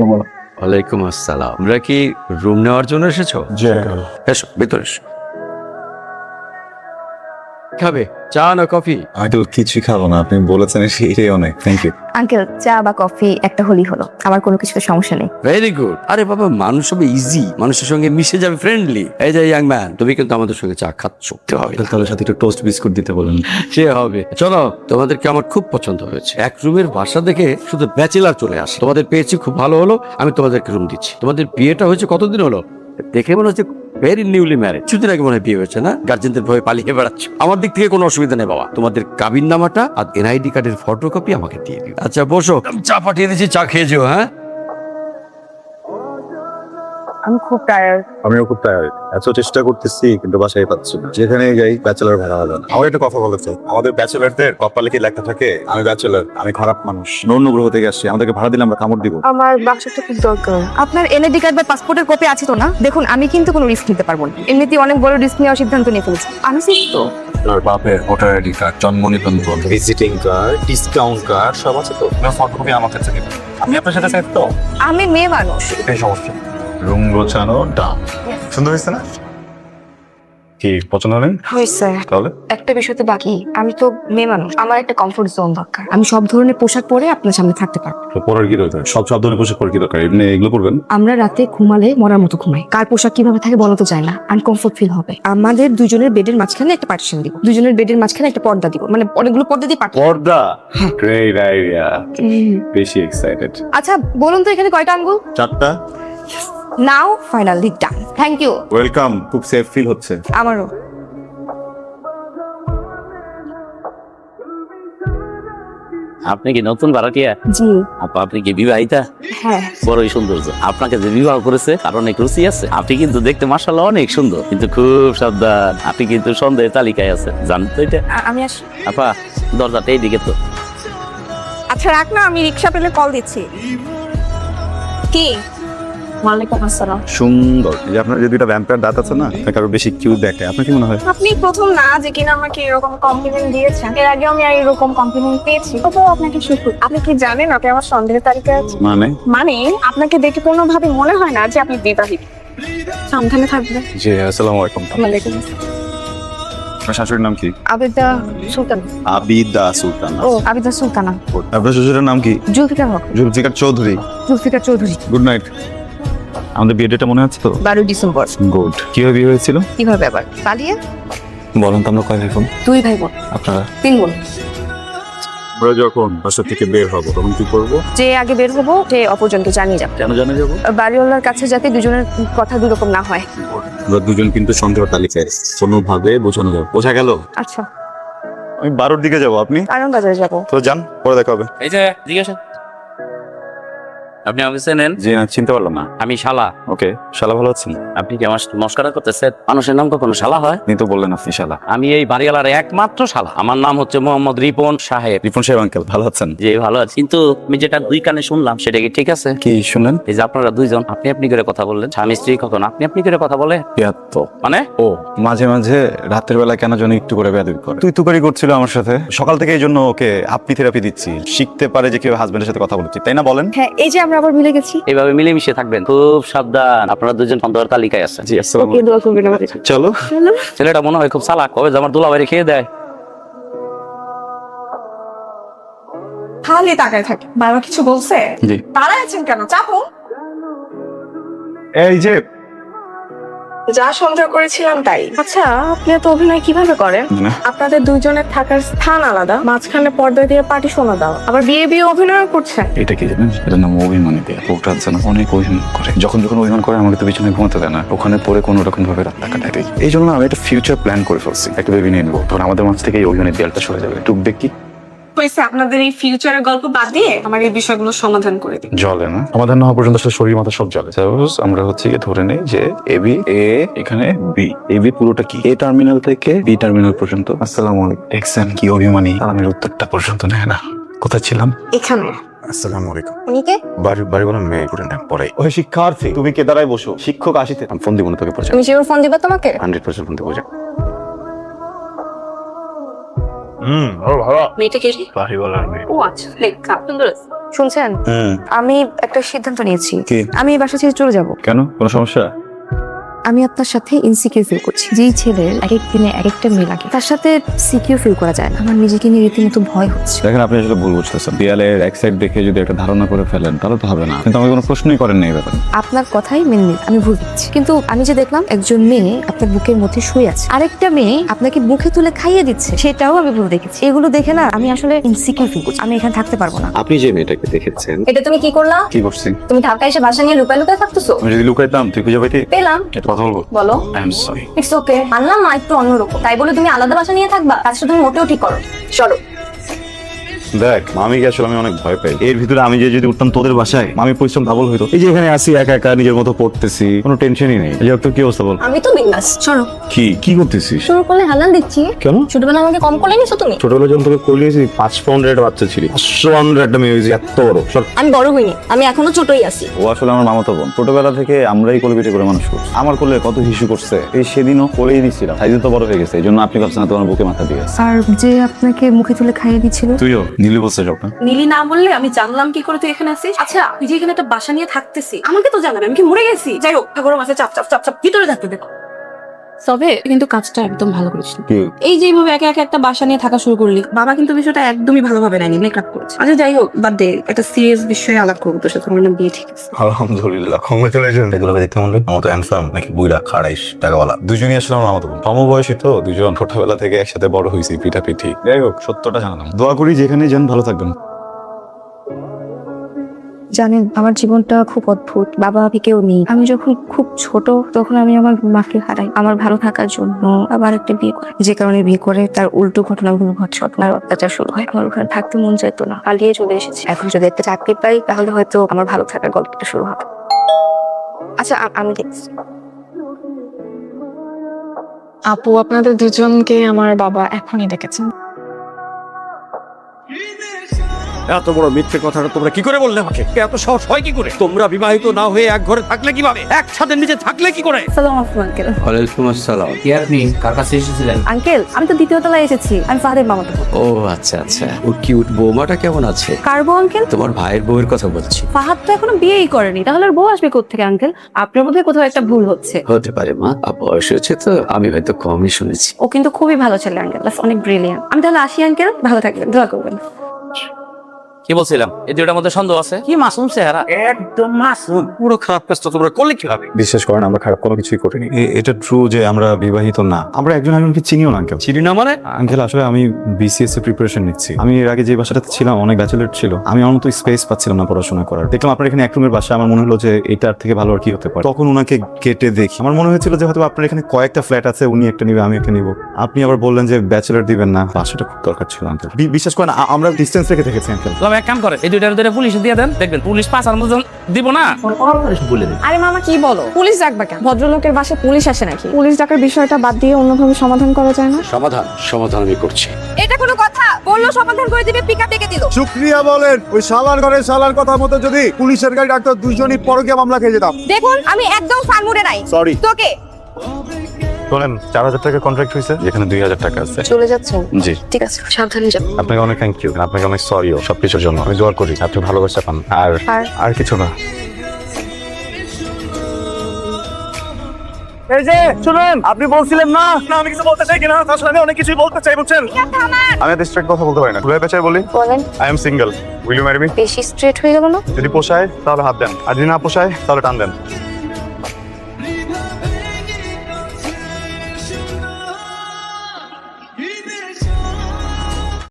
ওয়ালাইকুম আসসালাম। তোমরা কি রুম নেওয়ার জন্য এসেছো? জি এসো ভেতরে এসো। খাবে চা না কফি? আঙ্কেল কিছুই খাবো না, আপনি বলেছেন সেটাই অনেক। Thank you. আঙ্কেল চা বা কফি একটা হলেই হলো, আমার কোনো কিছুতে সমস্যা নেই। Very good. আরে বাবা, মানুষ হবে ইজি, মানুষের সঙ্গে মিশে যাবে ফ্রেন্ডলি। এই যে ইয়াং ম্যান, তুমি কিন্তু আমাদের সঙ্গে চা খাচ্ছ, হবে না? তাহলে সাথে একটু টোস্ট বিস্কুট দিতে বলেন। সে হবে। চলো, তোমাদেরকে আমার খুব পছন্দ হয়েছে। এক রুমের বাসা দেখে শুধু ব্যাচেলার চলে আসে। তোমাদের পেয়েছি, খুব ভালো হলো। আমি তোমাদেরকে রুম দিচ্ছি। তোমাদের বিয়েটা হয়েছে কতদিন হলো? দেখে মনে হচ্ছে ভেরি নিউলি ম্যারেড। কিছুদিন আগে মনে হয় বিয়ে হয়েছে না? গার্জেনদের ভয়ে পালিয়ে বেড়াচ্ছ। আমার দিক থেকে কোনো অসুবিধা নেই বাবা। তোমাদের কাবিন নামাটা আর এনআইডি কার্ডের ফটোকপি আমাকে দিয়ে দিও। আচ্ছা বসো, চা পাঠিয়ে দিচ্ছি, চা খেয়ে যেও। হ্যাঁ, আমি খুব টায়ার্ড। আমিও খুব টায়ার্ড, এত চেষ্টা করতেছি কিন্তু বাসায় পাচ্ছি না। যেখানে যাই ব্যাচেলার ভাড়া হবে না। আমার একটা কথা বলেছে, আমাদের ব্যাচেলারদের কপালে কি লেখা থাকে আমি ব্যাচেলার, আমি খারাপ মানুষ, অন্য গ্রহ থেকে আসছি, আমাদেরকে ভাড়া দিলে আমরা কামড় দিব। আমার বাক্সটা খুব দরকার। আপনার এনআইডি কার্ড বা পাসপোর্টের কপি আছে তো না? দেখুন, আমি কিন্তু কোনো রিস্ক নিতে পারবো না। এমনিতেই অনেক বড় রিস্ক নেওয়ার সিদ্ধান্ত নিয়ে ফেলেছি। আমি শিখি তো। আপনার বাপের ভোটার আইডি কার্ড, জন্ম নিবন্ধন, ভিজিটিং কার্ড, ডিসকাউন্ট কার্ড সব আছে তো? আপনার ফটোকপি আমার কাছে নেবেন। আমি আপনার সাথে সেট তো? আমি মেয়ে মানুষ। এটাই সমস্যা। রুম গোছানো ডান। সুন্দর হয়েছে না? কি পছন্দ হলেন? হয়েছে। তাহলে একটা বিষয় তো বাকি, আমি তো মেয়ে মানুষ, আমার একটা কমফোর্ট জোন দরকার। আমি সব ধরনের পোশাক পরে আপনার সামনে থাকতে পারবো। তো পরার কি দরকার? সব ধরনের পোশাক পরে কি দরকার? এমনি এগুলো করবেন? আমরা রাতে ঘুমালে মরার মতো ঘুমাই। কার পোশাক কিভাবে থাকে বলা তো যায় না, আনকমফোর্ট ফিল হবে। আমাদের দুজনের বেডের মাঝখানে একটা পার্টিশন দিব, দুজনের বেডের মাঝখানে একটা পর্দা দিব, মানে অনেকগুলো পর্দা দিয়ে পার্টি। পর্দা? গ্রেট আইডিয়া, বেশি এক্সাইটেড। আচ্ছা বলুন তো এখানে কয়টা আঙ্গুল? চারটা। Now finally done. Thank you. Welcome, খুব সেফ ফিল হচ্ছে। আমারও। আপনি কি নতুন ভাড়াটিয়া? জি আপা, আপনি কি বিবাহিতা? হ্যাঁ। বড়ই সৌন্দর্য। আপনাকে যে বিবাহ করেছে তার অনেক রুচি আছে। আপনি কিন্তু দেখতে মাশাআল্লাহ অনেক সুন্দর, কিন্তু খুব সাবধান। আপনি কিন্তু সন্দেহের তালিকায় আছেন, জানেন তো এটা? আমি আসি। আপা, দরজাটা এইদিকে তো। আচ্ছা রাখ না, আমি রিক্সা পেলে কল দিচ্ছি। কি? ওয়ালাইকুম আসসালাম। সুন্দর। এই যে আপনার যে দুইটা ভ্যাম্পায়ার দাঁত আছে না, আপনাকে আরো বেশি কিউট দেখে। আপনার কি মনে হয়? আপনি প্রথম না যে কিনা আমাকে এরকম কমপ্লিমেন্ট দিয়েছেন। এর আগে আমি আর এরকম কমপ্লিমেন্ট পেয়েছি, তো আপনাকে শুকুর। আপনি কি জানেন আপনি আমার সন্দেহের তালিকায় আছেন? মানে? মানে আপনাকে দেখে কোনোভাবে মনে হয় না যে আপনি বিবাহিত। সাবধানে থাকবেন। জি, আসসালামু আলাইকুম। ওয়ালাইকুম আসসালাম। আপনার শাশুড়ির নাম কি? আবিদা সুলতান। আবিদা সুলতান। ও আবিদা সুলতানা। আপনার শ্বশুরের নাম কি? জুলফিকার হক। জুলফিকার চৌধুরী। জুলফিকার চৌধুরী। Good night. আমাদের বিয়ে ডেটটা মনে আছে তো? 12 ডিসেম্বর। গুড। কিভাবে বিয়ে হয়েছিল? কিভাবে আবার পালিয়ে? বলেন তো, আমরা কয় ভাই বোন? 2 ভাই বোন। আপনারা? 3 বোন। আমরা যখন বাসা থেকে বের হব তখন কি করব? যে আগে বের হবো সে অপরজনকে জানিয়ে যাবে। কেন জানা যাবো? বাড়িওয়ালার কাছে যাতে দুজনের কথা দুই রকম না হয়। আমরা দুজন কিন্তু সন্দেহ তালিকায় কোনোভাবে বোঝানো যাবে। বোঝা গেল? আচ্ছা, আমি 12-র দিকে যাব, আপনি? কারণ বাজারে যাবো। তো যান, পরে দেখা হবে। এই যে জিজ্ঞাসা, আপনি আমাকে চেনেন? জি না, চিনতে পারলাম না। আমি শালা। ওকে, শালা ভালো আছেন? আপনি কি আমার মস্করা করতেছেন? মানুষের নাম কখনো শালা হয়? আপনি তো বললেন আপনি শালা। আমি এই বাড়িওয়ালার একমাত্র শালা। আমার নাম হচ্ছে মোহাম্মদ রিপন সাহেব। রিপন সাহেব আঙ্কেল, ভালো আছেন? যে ভালো আছে, কিন্তু আমি যেটা 2 কানে শুনলাম সেটা কি ঠিক আছে? কি শুনলেন? এই যে আপনারা দুইজন আপনি আপনি করে কথা বললেন, স্বামী স্ত্রী কখন আপনি আপনি করে কথা বলে? তো মানে ও মাঝে মাঝে রাতের বেলা কেন যেন একটু করে বেয়াদবি করে। তুই তুকারি করছিল আমার সাথে সকাল থেকে, এই জন্য ওকে আপনি থেরাপি দিচ্ছি, শিখতে পারে যে কিভাবে হাজবেন্ডের সাথে কথা বলছি, তাই না বলেন? হ্যাঁ, এই যে আমরা আবার মিলে গেছি। এইভাবে মিলেমিশে থাকবেন, খুব সাবধান। আপনারা দুজন সন্দেহের তালিকায় আছেন। জি, আসসালামু ওকে, দোয়া করবেন আমাদের। চলো। ছেলেটা মনে হয় খুব চালাক, কবে যে আমার দুলা বাইরে খেয়ে দেয়। খালি তাকায় থাকে। বাবা কিছু বলছে? জি। দাঁড়ায় আছেন কেন? চাপো। এই যে যা সন্দেহ করেছিলাম তাই। আচ্ছা, আপনি এত অভিনয় কিভাবে করেন? মানে? আপনাদের দুইজনের থাকার স্থান আলাদা, মাঝখানে পর্দা দিয়ে পার্টিশন দাও, আবার বিয়ে বিয়ে অভিনয় করছেন। এটা কি জানেন? এটার নাম অভিমানী দেয়া। বউটা আছে না, অনেক অভিমান করে। যখন যখন অভিমান করে আমাকে তো বিছানায় ঘুমাতে দেয় না, ওখানে পরে কোনো রকম ভাবে রাতটা কাটাই দেয়। এই জন্য আমি একটা ফিউচার প্ল্যান করে ফেলছি, একটা বেবি নিয়ে নেবো। তখন আমাদের মাঝ থেকে এই অভিমানের দেয়ালটা সরে যাবে। টুকবে কি হয়েছে, আপনাদের এই ফিউচারের গল্প বাদ দিয়ে আমার এই বিষয়গুলো সমাধান করে দিন। জলে না, আমাদের না হওয়া পর্যন্ত আসলে শরীর মাথা সব জলে। সাপোজ আমরা হচ্ছে গিয়ে ধরে নেই যে এবি এ, এখানে বি। এবি পুরোটা কি এ টার্মিনাল থেকে বি টার্মিনাল পর্যন্ত। আসসালামু আলাইকুম। এক্সাম কি অভিমানী, সালামের উত্তরটা পর্যন্ত নেয় না। কোথায় ছিলাম? এখানে। আসসালামু আলাইকুম। উনি কে? বাড়ি বলো মেয়ে স্টুডেন্ট পড়াই। ওই শিক্ষার্থী, তুমি কে দাঁড়ায় বসো, শিক্ষক আসিতে। আমি ফোন দিব না তোকে, পড়ে তুমি শিওর ফোন দিবা তোমাকে? 100% ফোন দেবো। ভালো মেয়েটা কে রে? বাহি বলার মেয়ে। ও আচ্ছা, সুন্দর আছে। শুনছেন, আমি একটা সিদ্ধান্ত নিয়েছি। কি? আমি এই বাসা ছেড়ে চলে যাব। কেন, কোনো সমস্যা? আমি আপনার সাথে ইনসিকিউর ফিল করছি। যেই ছেলের এক এক দিনে এক একটা মেয়ে লাগে, তার সাথে সিকিউর ফিল করা যায় না। আমার নিজেকে নিয়ে রীতিমতো ভয় হচ্ছে। দেখেন, আপনি আসলে ভুল বুঝতেছেন। দেয়ালের এক সাইড দেখে যদি একটা ধারণা করে ফেলেন তাহলে তো হবে না। কিন্তু আমাকে কোনো প্রশ্নই করেন না এই ব্যাপারে। আপনার কথাই মেনে নিন, আমি ভুল দিচ্ছি। কিন্তু আমি যে দেখলাম একজন মেয়ে আপনার বুকের মধ্যে শুয়ে আছে, আরেকটা মেয়ে আপনাকে মুখে তুলে খাইয়ে দিচ্ছে, সেটাও আমি ভুল দেখেছি। এগুলো দেখে না আমি আসলে ইনসিকিউর ফিল করছি। আমি এখানে থাকতে পারবো না। আপনি যে মেয়েটাকে দেখেছেন, এটা তুমি কি করলা? কি করছি? তুমি ঢাকায় এসে বাসা নিয়ে লুকায় লুকায় থাকতেছো? আমি যদি লুকাইতাম তুই খুঁজে পাইতি? পেলাম। একটা কথা বলবো? বলো। I am sorry. It's okay, মানলাম মা একটু অন্যরকম, তাই বলে তুমি আলাদা বাসা নিয়ে থাকবা? কাজটা তুমি মোটেও ঠিক করো। সরো। দেখ, মামিকে আসলে আমি অনেক ভয় পাই। এর ভিতরে আমি যে যদি উঠতাম তোদের বাসায়, মামি পরিশ্রম ডাবল হইতো। এই যে এখানে আসি একা একা নিজের মতো পড়তেছি, কোনো টেনশনই নেই। এই যে তোর কি অবস্থা বল? আমি তো বিন্দাস। সরো। কি করতেছিস? শুরু করলে হালান দিচ্ছি। কেন? ছোটবেলা আমাকে কম করে নিছো তুমি? ছোটবেলা যখন তোকে কোলে নিয়েছি 5 পাউন্ডের একটা বাচ্চা ছিলি, 500 পাউন্ডের একটা মেয়ে হয়েছে, এত বড়। সর। আমি বড় হইনি, আমি এখনো ছোটই আছি। ও আসলে আমার মামাতো বোন। ছোটবেলা থেকে আমরাই কোলে পিঠে করে মানুষ করছি। আমার কোলে কত হিসু করছে, এই সেদিনও কোলেই দিচ্ছিলাম। সাইজে তো বড় হয়ে গেছে, এই জন্য আপনি ভাবছেন না তোমার বুকে মাথা দিয়ে আছে। আর যে আপনাকে মুখে তুলে খাইয়ে দিচ্ছিল, তুইও নীলি বলছে সবটা। নীলি না বললে আমি জানলাম কি করে তুই এখানে আছিস? আচ্ছা, তুই যে এখানে একটা বাসা নিয়ে থাকতেছিস, আমাকে তো জানাবে, আমি কি মরে গেছি? যাই হোক, গরম আছে, চাপ চাপ চাপ চাপ ভিতরে থাকতে দেখো। তবে কিন্তু কাজটা একদম ভালো করিস না। কি? এই যে এইভাবে একা একা একটা বাসা নিয়ে থাকা শুরু করলি, বাবা কিন্তু বিষয়টা একদমই ভালোভাবে নেয়নি, মেকআপ করেছে। আচ্ছা যাই হোক, বাদ দে, একটা সিরিয়াস বিষয়ে আলাপ করবো তোর সাথে। আমার না বিয়ে ঠিক আছে। আলহামদুলিল্লাহ, কংগ্রেচুলেশন। এগুলোকে দেখতে মনে হয় আমার তো হ্যান্ডসাম নাকি বুইড়া খাড়াইশ টাকাওয়ালা। দুজনই আসলে আমার মামাতো বোন। সমবয়সী তো দুজন, ছোটবেলা থেকে একসাথে বড় হয়েছি পিঠাপিঠি। যাই হোক, সত্যটা জানালাম। দোয়া করি যেখানে যান ভালো থাকবেন। জানেন আমার জীবনটা খুব অদ্ভুত। বাবা ভাবি কেউ নেই। আমি যখন খুব ছোট তখন আমি আমার মাকে হারাই আমার ভালো থাকার জন্য। আবার একটা বিয়ে করে, যে কারণে বিয়ে করে তার উল্টো ঘটনাগুলো ঘটছে। ঘটনার অত্যাচার শুরু হয়। আমার ওখানে থাকতে মন চাইতো না, পালিয়ে চলে এসেছি। এখন যদি একটা চাকরি পাই তাহলে হয়তো আমার ভালো থাকার গল্পটা শুরু হবে। আচ্ছা, আমি দেখছি। আপু, আপনাদের দুজনকে আমার বাবা এখনই ডেকেছেন। এত বড় মিথ্যে কথাটা তোমরা কি করে বললে আমাকে? এত সাহস হয় কি করে? তোমরা বিবাহিত না হয়ে এক ঘরে থাকলে কিভাবে? একসাথে নিচে থাকলে কি করে? আসসালামু আলাইকুম আঙ্কেল। ওয়ালাইকুম আসসালাম। কি আপনি কার কাছে এসেছিলেন? আঙ্কেল, আমি তো দ্বিতীয় তলায় এসেছি। আমি ফাহাদের মামাতো বোন। ও আচ্ছা আচ্ছা। ও কিউট বৌমাটা কেমন আছে? কার বউ আঙ্কেল? তোমার ভাইয়ের বউয়ের কথা বলছি। ফাহাদ তো এখনো বিয়েই করেনি, তাহলে আর বউ আসবে কোত্থেকে আঙ্কেল? আপনার মধ্যে কোথাও একটা ভুল হচ্ছে। হতে পারে মা, বয়স হয়েছে তো, আমি হয়তো কমই শুনেছি। ও কিন্তু খুবই ভালো ছেলে আঙ্কেল, অনেক ব্রিলিয়ান্ট। আমি তাহলে আসি আঙ্কেল, ভালো থাকবেন, দোয়া করবেন। কি বলছিলাম, এই দুইটার মধ্যে সন্দেহ আছে? কি মাসুম চেহারা, একদম মাসুম। পুরো খারাপ কাজটা তোমরা করলে কিভাবে? বিশ্বাস করেন, আমরা খারাপ কোনো কিছুই করিনি। এটা ট্রু যে আমরা বিবাহিত না। আমরা একজন একজনকে চিনিও না আঙ্কেল। চিনি না মানে? আঙ্কেল, আসলে আমি বিসিএস এর প্রিপারেশন নিচ্ছি। আমি এর আগে যে বাসাটাতে ছিলাম অনেক ব্যাচেলর ছিল। আমি আমার মতো স্পেস পাচ্ছিলাম না পড়াশোনা করার। দেখলাম আপনার এখানে এক রুমের বাসা, আমার মনে হলো যে এটার থেকে ভালো আর কি হতে পারে। তখন ওনাকে গেটে দেখি, আমার মনে হয়েছিল যে হয়তো আপনার এখানে কয়েকটা ফ্ল্যাট আছে, উনি একটা নিবে, আমি একটা নিব। আপনি আবার বললেন যে ব্যাচেলর দিবেন না। বাসাটা খুব দরকার ছিল আঙ্কেল। বিশ্বাস করেন, আমরা ডিস্টেন্স রেখে থেকেছি আঙ্কেল। তবে এক কাম করে, এই দুইটার পুলিশে দিয়ে দেন, দেখবেন পুলিশ পাঁচ আর মতো দিব না, বলে দেন। আরে মামা কি বলো, পুলিশ ডাকবা কেন? ভদ্রলোকের বাসায় পুলিশ আসে নাকি? পুলিশ ডাকার বিষয়টা বাদ দিয়ে অন্যভাবে সমাধান করা যায় না? সমাধান আমি করছি। এটা কোনো কথা? বললো সমাধান করে দিবে, পিকআপ ডেকে দিল। শুক্রিয়া বলেন, ওই শালার ঘরে শালার কথা মতো যদি পুলিশের গাড়ি ডাক্তার দুজনই পরকীয়া মামলা খেয়ে যেতাম। দেখুন, আমি একদম ফান মুডে নাই। সরি। তোকে বলেন, 4000 টাকা কন্ট্রাক্ট হয়েছে, যেখানে 2000 টাকা আছে। চলে যাচ্ছেন? জি। ঠিক আছে, সাবধানে যাবেন। আপনাকে অনেক থ্যাংক ইউ, আপনাকে অনেক সরিও সবকিছুর জন্য। আমি দোয়া করি আপনি ভালোবাসা পান। আর কিছু না। এই যে শুনুন, আপনি বলছিলেন না আমি কিছু বলতে চাই কিনা? আসলে আমি অনেক কিছুই বলতে চাই, বুঝছেন? আমি এত স্ট্রেট কথা বলতে পারি না। খুলে পেঁচায় বলি, বলেন। I am single, will you marry me? বেশি স্ট্রেট হয়ে গেল না? যদি পোষায় তাহলে হাত দেন, আর যদি না পোষায় তাহলে টান দেন।